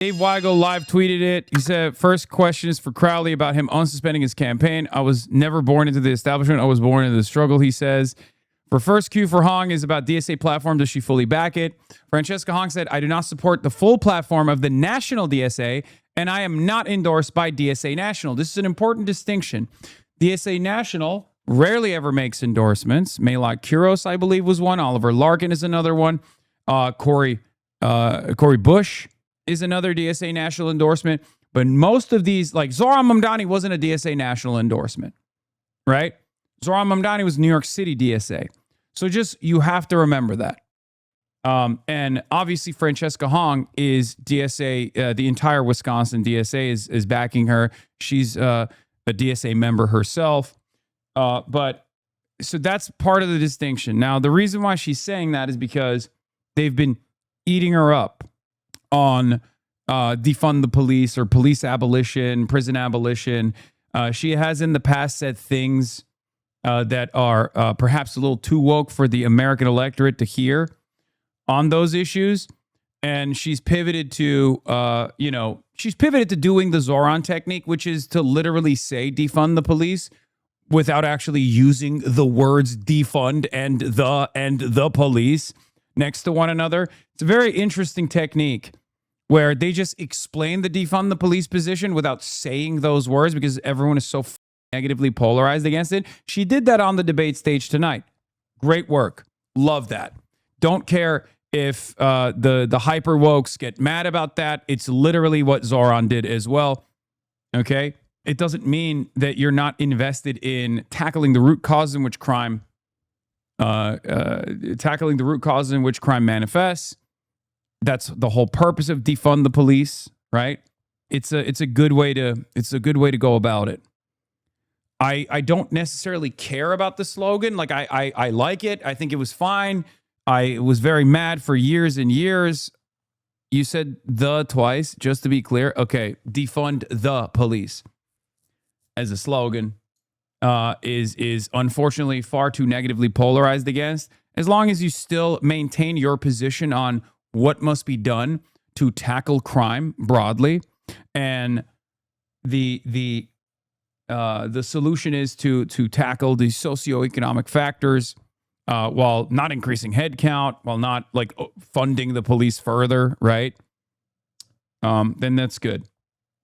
Dave Weigel live tweeted it. He said, first question is for Crowley about him unsuspending his campaign. I was never born into the establishment. I was born into the struggle, he says. For first Q for Hong is about DSA platform. Does she fully back it? Francesca Hong said, I do not support the full platform of the national DSA, and I am not endorsed by DSA National. This is an important distinction. DSA National rarely ever makes endorsements. Maylot Kuros, I believe, was one. Oliver Larkin is another one. Corey Bush is another DSA National endorsement. But most of these, like Zoran Mamdani wasn't a DSA National endorsement, right? Zoran Mamdani was New York City DSA. So just, you have to remember that. And obviously Francesca Hong is DSA, the entire Wisconsin DSA is backing her. She's a DSA member herself. But so that's part of the distinction. Now, the reason why she's saying that is because they've been eating her up on defund the police or police abolition, prison abolition. She has in the past said things that are perhaps a little too woke for the American electorate to hear on those issues. And she's pivoted to, she's pivoted to doing the Zoran technique, which is to literally say defund the police without actually using the words defund and the police next to one another. It's a very interesting technique where they just explain the defund the police position without saying those words because everyone is so negatively polarized against it. She did that on the debate stage tonight. Great work. Love that. Don't care if the hyper wokes get mad about that. It's literally what Zoran did as well. Okay? It doesn't mean that you're not invested in tackling the root cause in which crime manifests. That's the whole purpose of defund the police, right? It's a good way to go about it. I don't necessarily care about the slogan. Like I like it. I think it was fine. I was very mad for years and years. You said the twice, just to be clear. Okay, defund the police as a slogan is unfortunately far too negatively polarized against. As long as you still maintain your position on what must be done to tackle crime broadly, and the solution is to tackle the socioeconomic factors while not increasing headcount, while not like funding the police further, right? Then that's good.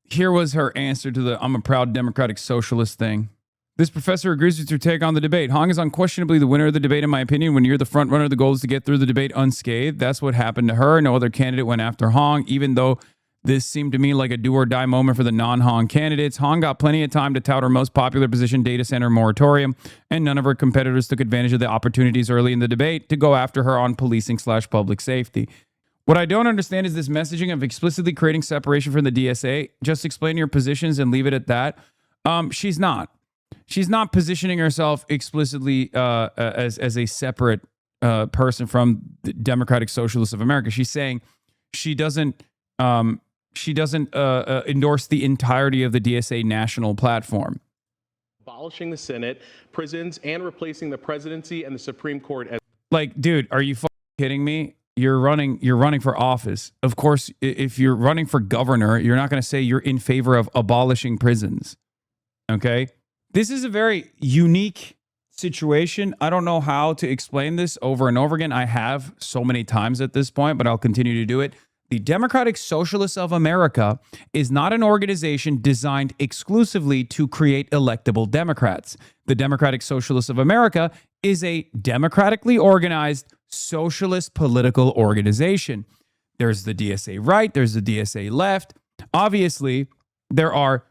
Here was her answer to the I'm a proud democratic socialist thing. This professor agrees with your take on the debate. Hong is unquestionably the winner of the debate, in my opinion. When you're the front runner, the goal is to get through the debate unscathed. That's what happened to her. No other candidate went after Hong, even though this seemed to me like a do-or-die moment for the non-Hong candidates. Hong got plenty of time to tout her most popular position, data center moratorium, and none of her competitors took advantage of the opportunities early in the debate to go after her on policing/public safety. What I don't understand is this messaging of explicitly creating separation from the DSA. Just explain your positions and leave it at that. She's not. She's not positioning herself explicitly as a separate person from the Democratic Socialists of America. She's saying she doesn't endorse the entirety of the DSA national platform. Abolishing the Senate, prisons, and replacing the presidency and the Supreme Court. Like, dude, are you kidding me? You're running for office. Of course, if you're running for governor, you're not going to say you're in favor of abolishing prisons. Okay? This is a very unique situation. I don't know how to explain this over and over again. I have so many times at this point, but I'll continue to do it. The Democratic Socialists of America is not an organization designed exclusively to create electable Democrats. The Democratic Socialists of America is a democratically organized socialist political organization. There's the DSA right, there's the DSA left. Obviously, there are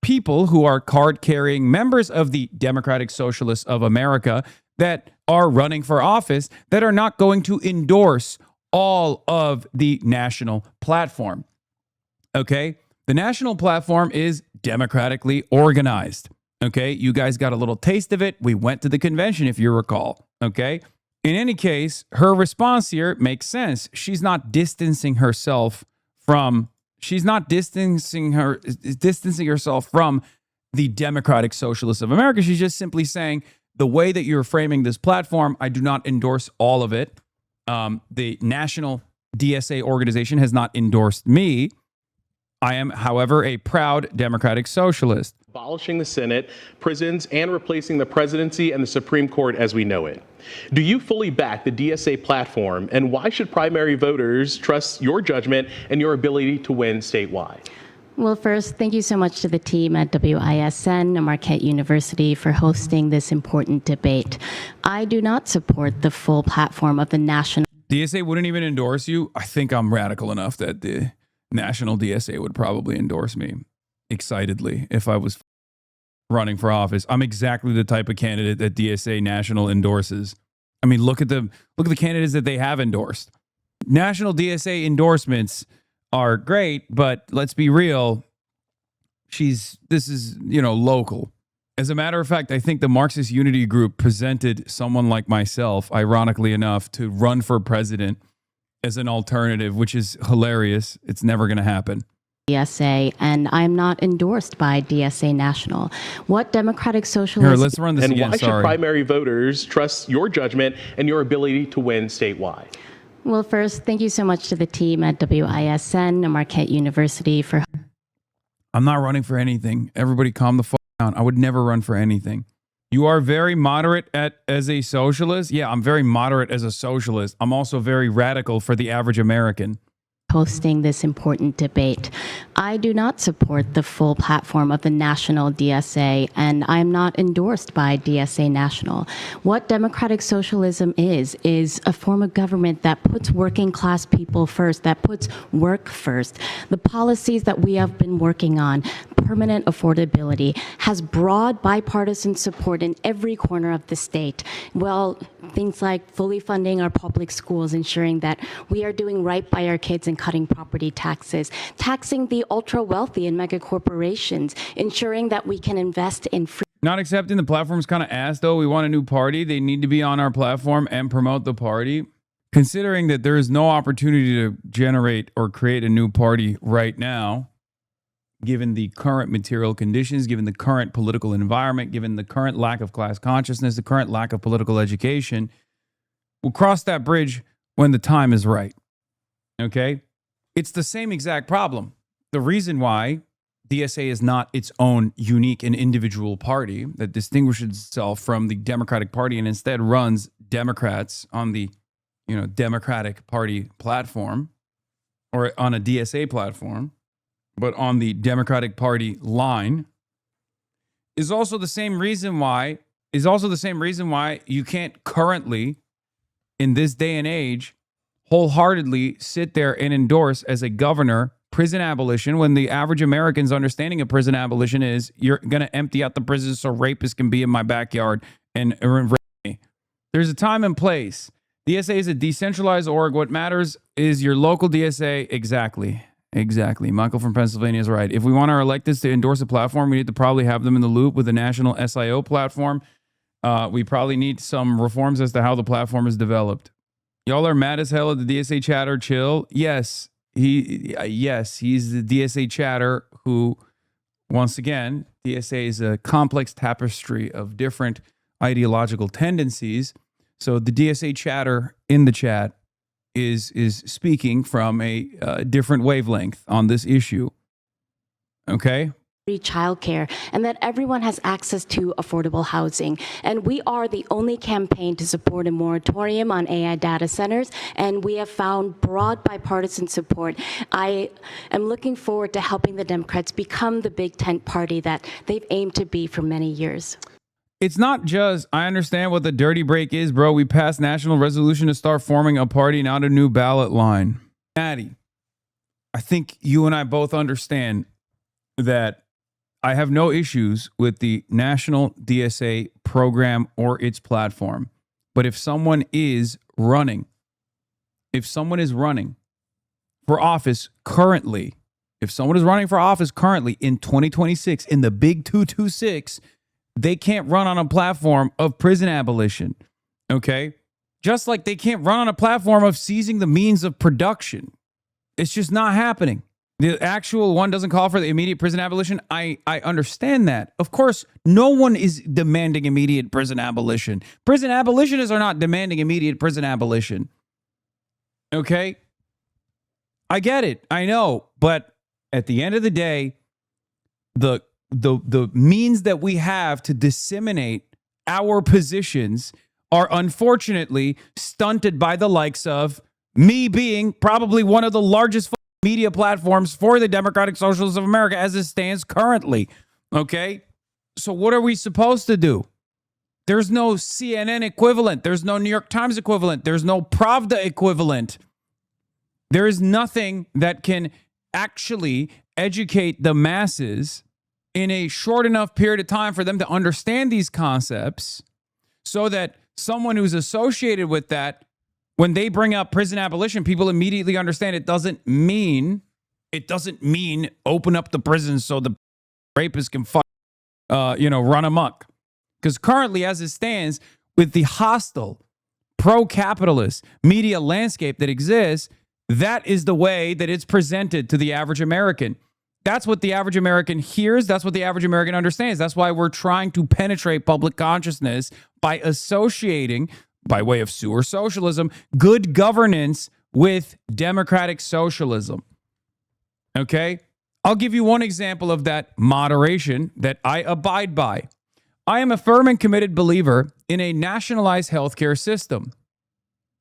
people who are card-carrying members of the Democratic Socialists of America that are running for office that are not going to endorse all of the national platform. Okay? The national platform is democratically organized. Okay? You guys got a little taste of it. We went to the convention, if you recall. Okay? In any case, her response here makes sense. She's not distancing herself from the Democratic Socialists of America. She's just simply saying, the way that you're framing this platform, I do not endorse all of it. The national DSA organization has not endorsed me. I am, however, a proud democratic socialist. Abolishing the Senate, prisons, and replacing the presidency and the Supreme Court as we know it. Do you fully back the DSA platform, and why should primary voters trust your judgment and your ability to win statewide? Well, first, thank you so much to the team at WISN and Marquette University for hosting this important debate. I do not support the full platform of the national. DSA wouldn't even endorse you. I think I'm radical enough that the national DSA would probably endorse me excitedly if I was running for office. I'm exactly the type of candidate that DSA National endorses. I mean, look at the candidates that they have endorsed. National DSA endorsements are great, but let's be real. This is, local. As a matter of fact, I think the Marxist Unity Group presented someone like myself, ironically enough, to run for president as an alternative, which is hilarious. It's never going to happen. DSA, and I'm not endorsed by DSA National. What democratic socialist... Here, let's run this again. And why should primary voters trust your judgment and your ability to win statewide? Well, first, thank you so much to the team at WISN and Marquette University for... I'm not running for anything. Everybody calm the fuck down. I would never run for anything. You are very moderate as a socialist? Yeah, I'm very moderate as a socialist. I'm also very radical for the average American. Hosting this important debate. I do not support the full platform of the national DSA, and I'm not endorsed by DSA National. What democratic socialism is a form of government that puts working class people first, that puts work first. The policies that we have been working on, permanent affordability, has broad bipartisan support in every corner of the state. Well, things like fully funding our public schools, ensuring that we are doing right by our kids and cutting property taxes, taxing the ultra wealthy and mega corporations, ensuring that we can invest in free. Not accepting the platform's kind of ass, though. We want a new party. They need to be on our platform and promote the party. Considering that there is no opportunity to generate or create a new party right now, given the current material conditions, given the current political environment, given the current lack of class consciousness, the current lack of political education, we'll cross that bridge when the time is right. Okay? It's the same exact problem. The reason why DSA is not its own unique and individual party that distinguishes itself from the Democratic Party and instead runs Democrats on the, Democratic Party platform or on a DSA platform, but on the Democratic Party line, is also the same reason why you can't currently, in this day and age, wholeheartedly sit there and endorse as a governor prison abolition when the average American's understanding of prison abolition is you're going to empty out the prisons so rapists can be in my backyard and rape me. There's a time and place. DSA is a decentralized org. What matters is your local DSA. Exactly. Michael from Pennsylvania is right. If we want our electeds to endorse a platform, we need to probably have them in the loop with the national SIO platform. We probably need some reforms as to how the platform is developed. Y'all are mad as hell at the DSA chatter. Chill. Yes, he's the DSA chatter who, once again, DSA is a complex tapestry of different ideological tendencies. So the DSA chatter in the chat is speaking from a different wavelength on this issue. Okay? Childcare, and that everyone has access to affordable housing. And we are the only campaign to support a moratorium on AI data centers, and we have found broad bipartisan support. I am looking forward to helping the Democrats become the big tent party that they've aimed to be for many years. It's not just, I understand what the dirty break is, bro. We passed national resolution to start forming a party, not a new ballot line. Maddie, I think you and I both understand that I have no issues with the national DSA program or its platform. But if someone is running for office currently, in 2026 in the big 226, they can't run on a platform of prison abolition. Okay? Just like they can't run on a platform of seizing the means of production. It's just not happening. The actual one doesn't call for the immediate prison abolition. I understand that. Of course, no one is demanding immediate prison abolition. Prison abolitionists are not demanding immediate prison abolition. Okay? I get it. I know. But At the end of the day, the means that we have to disseminate our positions are unfortunately stunted by the likes of me being probably one of the largest media platforms for the Democratic Socialists of America as it stands currently. Okay? So what are we supposed to do? There's no CNN equivalent. There's no New York Times equivalent. There's no Pravda equivalent. There is nothing that can actually educate the masses in a short enough period of time for them to understand these concepts so that someone who's associated with that, when they bring up prison abolition, people immediately understand it doesn't mean open up the prisons so the rapists can run amok. Because currently, as it stands, with the hostile, pro-capitalist media landscape that exists, that is the way that it's presented to the average American. That's what the average American hears. That's what the average American understands. That's why we're trying to penetrate public consciousness by associating, by way of sewer socialism, good governance with democratic socialism. Okay? I'll give you one example of that moderation that I abide by. I am a firm and committed believer in a nationalized healthcare system.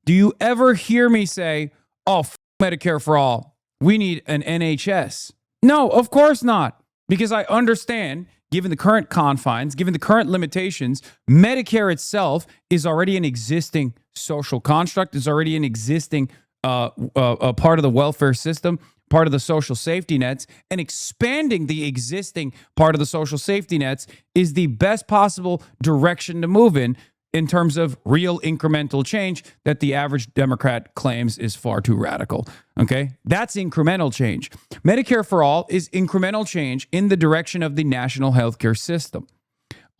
Do you ever hear me say, oh, Medicare for all, we need an NHS? No, of course not. Because I understand, given the current confines, given the current limitations, Medicare itself is already an existing social construct, is already an existing a part of the welfare system, part of the social safety nets, and expanding the existing part of the social safety nets is the best possible direction to move in terms of real incremental change that the average Democrat claims is far too radical. Okay? That's incremental change. Medicare for all is incremental change in the direction of the national healthcare system.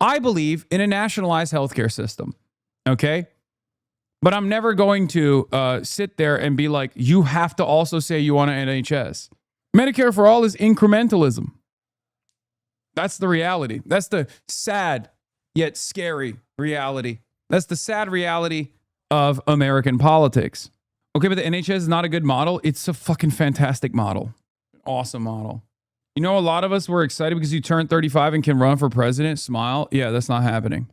I believe in a nationalized healthcare system. Okay? But I'm never going to sit there and be like, you have to also say you want an NHS. Medicare for all is incrementalism. That's the reality. That's the sad yet scary reality. That's the sad reality of American politics. Okay, but the NHS is not a good model. It's a fucking fantastic model. Awesome model. You know, a lot of us were excited because you turned 35 and can run for president. Smile. Yeah, that's not happening.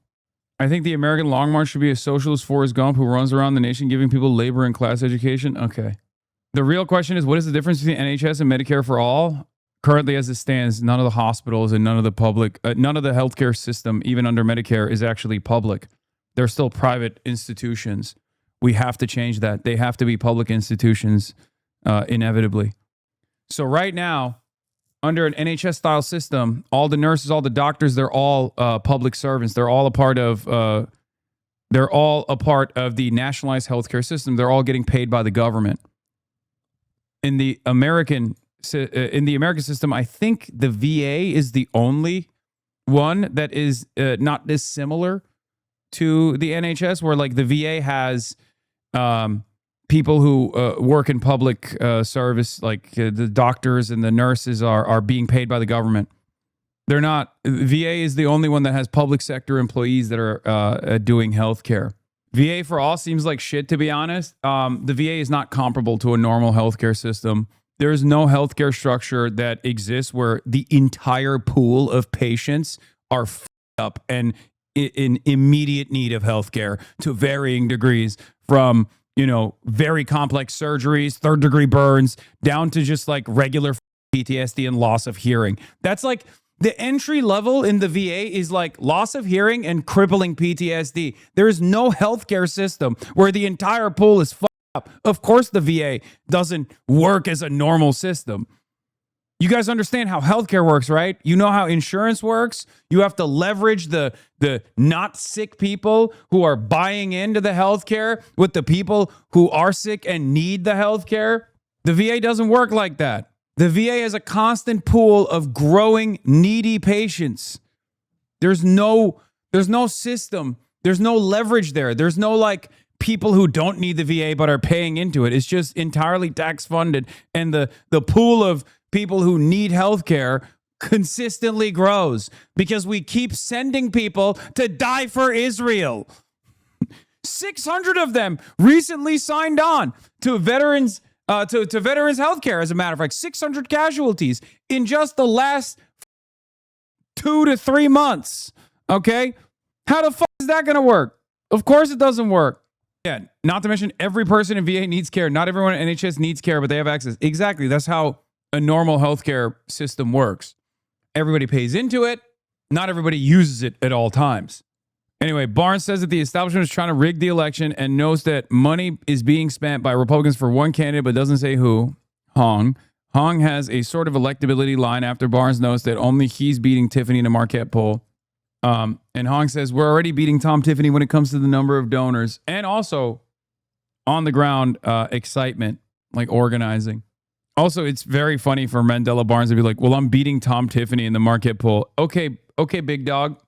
I think the American Long March should be a socialist Forrest Gump who runs around the nation giving people labor and class education. Okay. The real question is, what is the difference between NHS and Medicare for all? Currently, as it stands, none of the hospitals and none of the healthcare system, even under Medicare, is actually public. They're still private institutions. We have to change that. They have to be public institutions, inevitably. So right now, under an NHS-style system, all the nurses, all the doctors, they're all public servants. They're all a part of the nationalized healthcare system. They're all getting paid by the government. In the American system, I think the VA is the only one that is not dissimilar to the NHS, where like the VA has people who work in public service, like the doctors and the nurses are being paid by the government. They're not. VA is the only one that has public sector employees that are doing healthcare. VA for all seems like shit, to be honest. The VA is not comparable to a normal healthcare system. There is no healthcare structure that exists where the entire pool of patients are f***ed up and in immediate need of healthcare to varying degrees, from very complex surgeries, third-degree burns, down to just like regular PTSD and loss of hearing. That's like the entry level in the VA is like loss of hearing and crippling PTSD. There is no healthcare system where the entire pool is fucked up. Of course, the VA doesn't work as a normal system. You guys understand how healthcare works, right? You know how insurance works. You have to leverage the not sick people who are buying into the healthcare with the people who are sick and need the healthcare. The VA doesn't work like that. The VA has a constant pool of growing needy patients. There's no system. There's no leverage there. There's no like people who don't need the VA but are paying into it. It's just entirely tax funded, and the pool of people who need healthcare consistently grows because we keep sending people to die for Israel. 600 of them recently signed on to veterans to veterans healthcare. As a matter of fact, 600 casualties in just the last 2 to 3 months. Okay, how the fuck is that going to work? Of course it doesn't work. Yeah, not to mention every person in VA needs care. Not everyone in NHS needs care, but they have access. Exactly. That's how a normal healthcare system works. Everybody pays into it. Not everybody uses it at all times. Anyway, Barnes says that the establishment is trying to rig the election and knows that money is being spent by Republicans for one candidate, but doesn't say who. Hong. Hong has a sort of electability line after Barnes knows that only he's beating Tiffany in a Marquette poll. And Hong says, we're already beating Tom Tiffany when it comes to the number of donors and also on the ground excitement, like organizing. Also, it's very funny for Mandela Barnes to be like, well, I'm beating Tom Tiffany in the Marquette poll. Okay, big dog.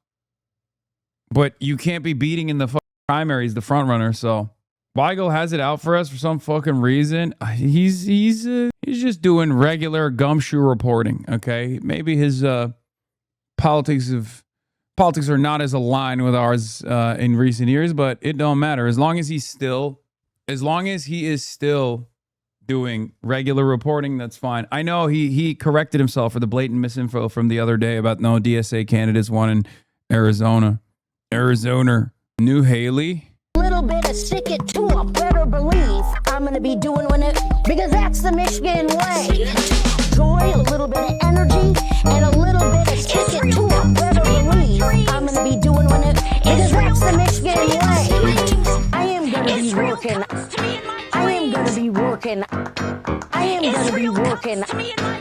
But you can't be beating in the primaries, the front runner. So Weigel has it out for us for some fucking reason. He's just doing regular gumshoe reporting. Okay, maybe his politics are not as aligned with ours in recent years, but it don't matter as long as he is still doing regular reporting. That's fine. I know he corrected himself for the blatant misinfo from the other day about no DSA candidates won in Arizona. New Haley. Little bit of stick it to a better belief. I'm gonna be doing it because that's the Michigan way. Joy, a little bit of energy, and a little bit of stick it to a better belief. I'm gonna be doing it because that's the Michigan way. I am gonna be working. I am gonna be working. I am gonna be working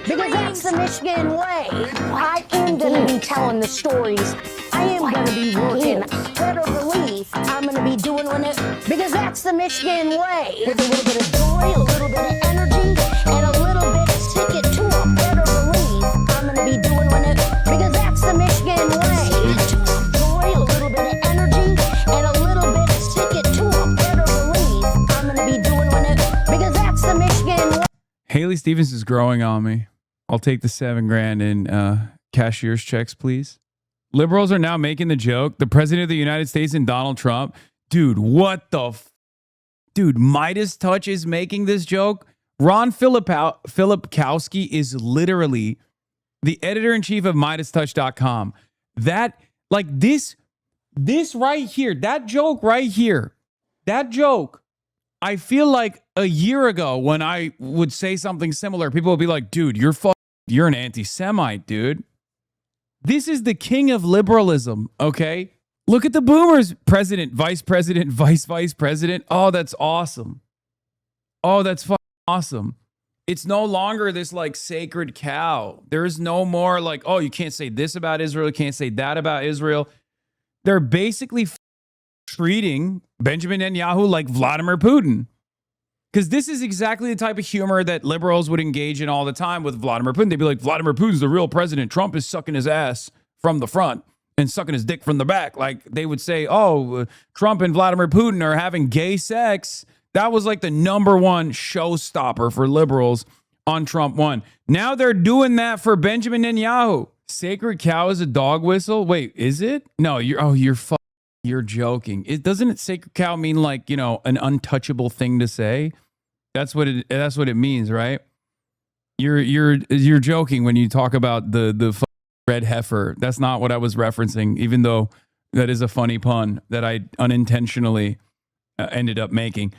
because that's the Michigan way. I am gonna be telling the stories. I am gonna be working. Better belief. I'm gonna be doing it because that's the Michigan way. With a little bit of joy, a little bit of energy, and a little bit of stick it to a better belief. I'm gonna be doing it because that's the Michigan way. Joy, a little bit of energy, and a little bit of stick it to a better belief. I'm gonna be doing it because that's the Michigan way. Haley Stevens is growing on me. I'll take the $7,000 in cashier's checks, please. Liberals are now making the joke. The president of the United States and Donald Trump. Dude, what the Dude, Midas Touch is making this joke. Ron Filipkowski is literally the editor-in-chief of MidasTouch.com. That, like this right here, that joke right here, that joke, I feel like a year ago when I would say something similar, people would be like, dude, you're an anti-Semite, dude. This is the king of liberalism, okay? Look at the boomers. President, vice president, vice president. Oh, that's awesome. Oh, that's fucking awesome. It's no longer this like sacred cow. There's no more like, oh, you can't say this about Israel. You can't say that about Israel. They're basically treating Benjamin Netanyahu like Vladimir Putin. Because this is exactly the type of humor that liberals would engage in all the time with Vladimir Putin. They'd be like, Vladimir Putin's the real president. Trump is sucking his ass from the front and sucking his dick from the back. Like they would say, oh, Trump and Vladimir Putin are having gay sex. That was like the number one showstopper for liberals on Trump 1. Now they're doing that for Benjamin Netanyahu. Sacred cow is a dog whistle? Wait, is it? No, you're joking. Doesn't sacred cow mean like, you know, an untouchable thing to say? That's what it means, right? You're joking when you talk about the red heifer. That's not what I was referencing, even though that is a funny pun that I unintentionally ended up making.